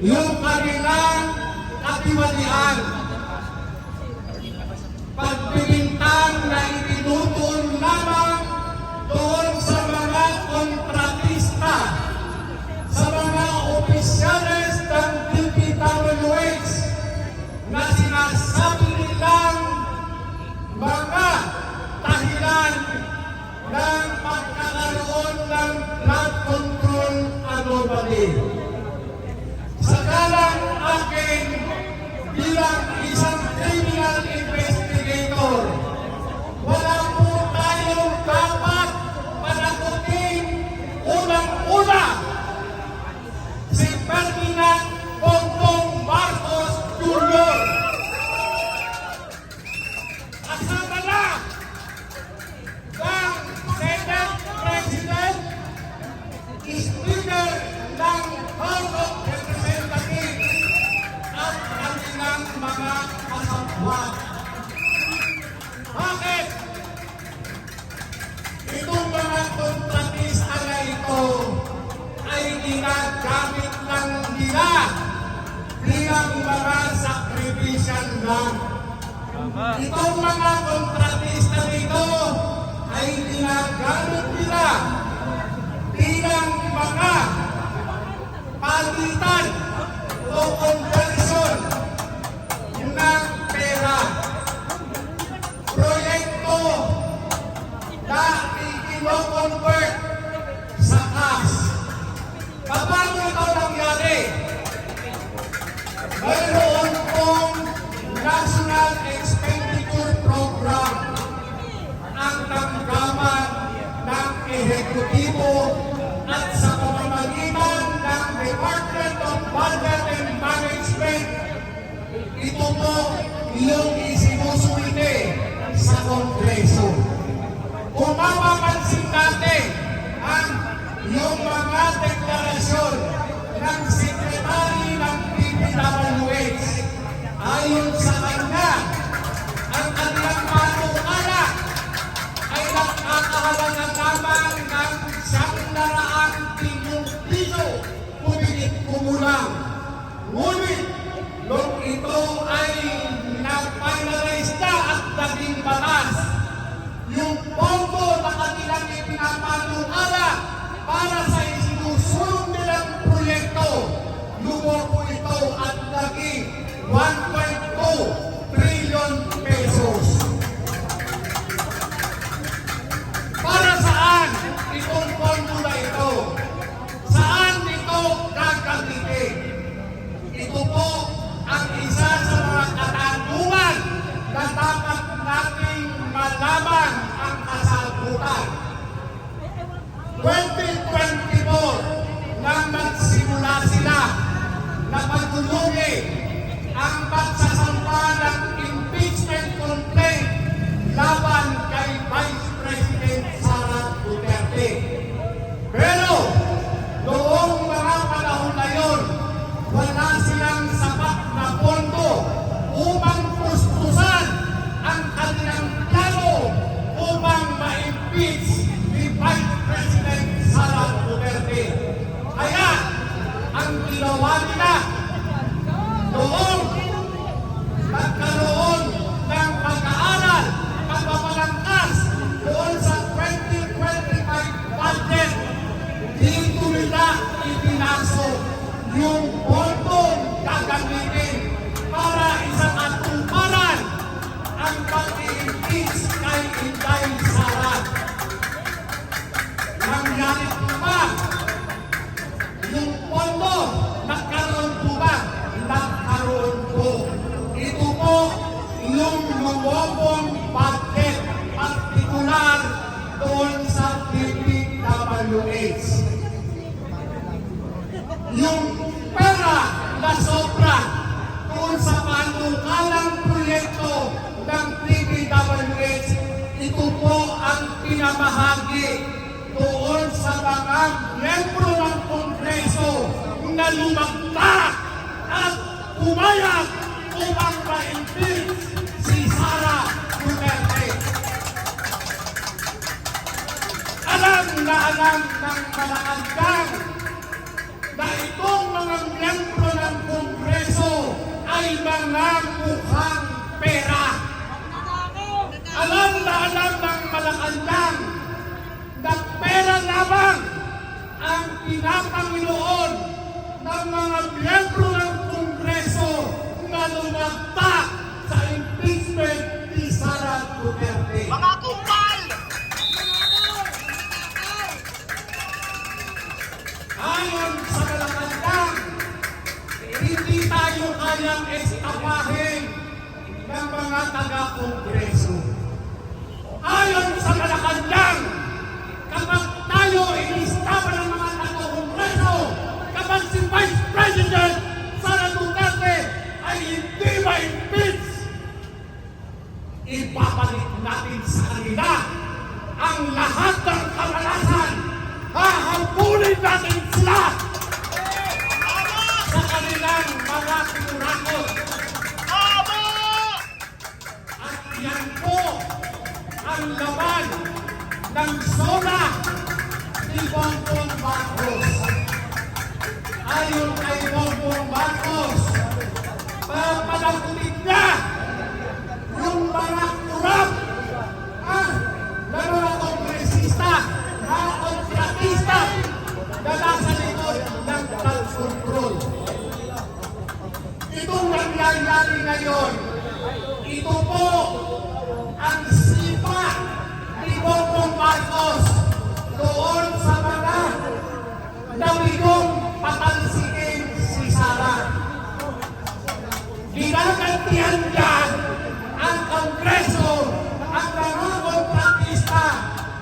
yung kanilang katiwalian. Pagbibintang na itinutuon lamang doon sa mga kontratista, sa mga opisyales ng DPWH na sinasabi nilang mga dahilan ng pagkakaroon ng flood control anomaly. Sakalang akin bilang isang criminal investigator, wala po tayong dapat panagutin unang-una si Ferdinand Bongbong Marcos Jr. Kasama na ng Senate President, Speaker ng House of Representatives at kanilang mga kasabwat. Bakit? Itong mga kontratista na ito ay ginagamit lang nila bilang mga sakripisyan lang. Itong mga kontratista nito ay ginagamit nila bilang mga palitan o conversion ng pera. Proyekto na i-convert sa cash. Paano ito nangyari? Mayroon pong National Expenditure Program ang tanggapan ng ehekutibo at sa pamamagitan ng Department of Budget and Management, ito po yung isinusulite sa Kongreso. Kung mapapansin natin ang yung mga deklarasyon ng Secretary ng DPWH, ayon sa kanya, ang kanilang panukala ay nakakahalaga lamang ng 100 bilyong piso kumulang. Ngunit, nung ito ay na-finalize na at naging batas, yung pondo na kanilang ipinapanukala para sa isinusulong nilang proyekto, lumoko ito at naging 1.2 trillion pesos. Para saan itong pondo na ito? Saan ito gagamitin? Ito po ang isa sa mga katanungan na dapat nating malaman ang kasagutan. 2024 nang magsimula sila na pagtulungin ang pagsasampa ng impeachment complaint laban kay Vice President Sara Duterte. Pero noong mga panahon na yun, wala silang sapat na pondo upang pustusan ang kanilang plano upang ma-impeach ni Vice President Sara Duterte. Kaya ang ginawa nila noong nagkaroon ng pag-aaral, pagpapalangkas doon sa 2025 budget, dito nila ipinasok yung pondo gagamitin para isang atuparan ang pag-i-impeach kay Inday Sara. Nangyari po ba? Yung pondo, nagkaroon po ba? Nagkaroon po. Ito po yung lumobong budget, partikular doon sa DPWH. Yung pera na sobra doon sa panukalang proyekto ng DPWH, ito po ang pinamahagi doon sa mga miyembro ng Kongreso na lumagpak at pumayag upang ma-impeach si Sara Duterte. Alam na alam ng mga hanggang na ito itong mga miyembro ng Kongreso ay mga mukhang pera. Alam ng Malacanang na pera lamang ang pinapanginoon ng mga miyembro ng Kongreso na lumagpak sa impeachment ni Sara Duterte. Mga kumpal! Ayon sa Malacanang, hindi tayo kayang estapahin ng mga taga-Kongreso. Ayon sa Malacanang, kapag tayo inistapa ng mga taga-Kongreso, kapag si Vice President Sara Duterte ay hindi ma-impeach, ibabalik natin sa kanila ang lahat ng kamalasan. Hahabulin natin sila sa kanilang mga tinurakot. Tama! At yan po ang laban ng SONA ni Bongbong Marcos. Ayon kay Bongbong Marcos, papalagutin niya yung mga kurap na mga kongresista, mga kontratista na nasa likod ng flood control. Itong nangyayari ngayon, ito po ang sipa ni Bongbong Marcos doon sa mga nawigong patalsikin si Sara. Ginagantihan niya ang Kongreso, ang mga kontratista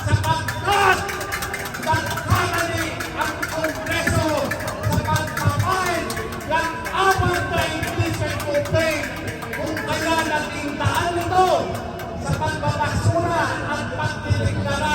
sapagkat nagkamali ang Kongreso sa pagpapain ng apat na impeachment complaint kung kaya naging daan nito sa pagbabasura at pagdiliklara